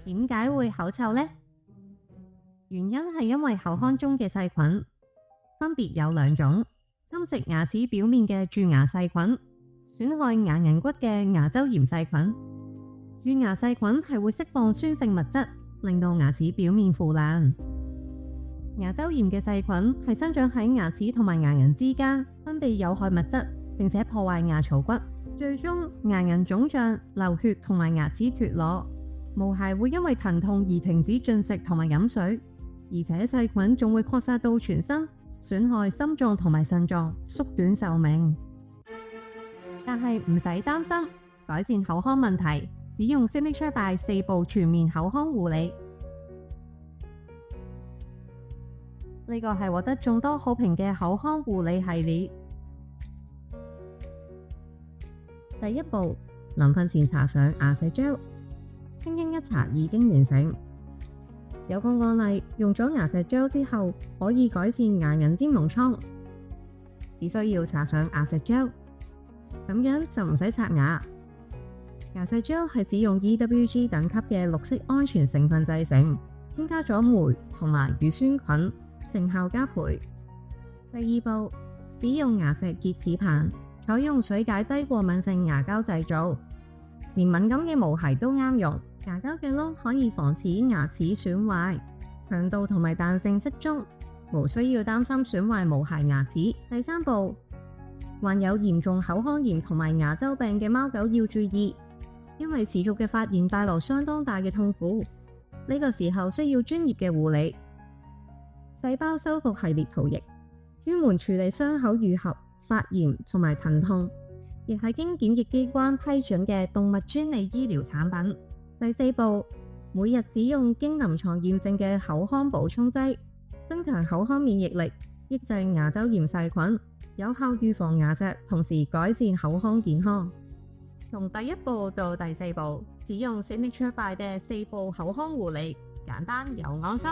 點解會口臭呢？原因係因為口腔中嘅細菌分別有兩種，侵蝕牙齒表面嘅蛀牙細菌，損害牙齦骨嘅牙周炎細菌。蛀牙細菌係會釋放酸性物質，令到牙齒表面腐爛。牙周炎嘅細菌係生長喺牙齒同埋牙齦之間，分泌有害物質，並且破壞牙槽骨，最終牙齦腫脹、流血同埋牙齒脫落。毛孩會因為疼痛而停止進食同埋飲水，而且細菌仲會擴散到全身，損害心臟同埋腎臟，縮短壽命。但係唔使擔心，改善口腔問題，使用 Signature by 4步全面口腔護理。呢個係獲得眾多好評嘅口腔護理系列。第一步，臨瞓前搽上牙石 gel， 輕輕一搽已經完成。有個案例用咗牙石 gel 之後，可以改善牙齦尖膿瘡，只需要搽上牙石 gel， 咁樣就唔使刷牙。牙石 gel 係使用 EWG 等級嘅綠色安全成分製成，添加咗黴同埋乳酸菌，成效加倍。第二步，使用牙石潔齒棒，採用水解低過敏性牙膠製造，連敏感嘅毛孩都啱用。牙膠嘅窿可以防止牙齒損壞，強度同埋彈性適中，無需要擔心損壞毛孩牙齒。第三步，患有嚴重口腔炎同埋牙周病嘅貓狗要注意，因為持續嘅發炎帶來相當大嘅痛苦，呢個時候需要專業嘅護理。細胞修復系列塗液，專門處理傷口愈合、發炎同埋疼痛，亦係經檢疫機關批准嘅動物專利醫療產品。第四步，每日使用經臨床驗證嘅口腔補充劑，增強口腔免疫力，抑制牙周炎細菌，有效預防牙石，同時改善口腔健康。從第一步到第四步，使用 Signature by 嘅4步口腔護理，簡單又安心。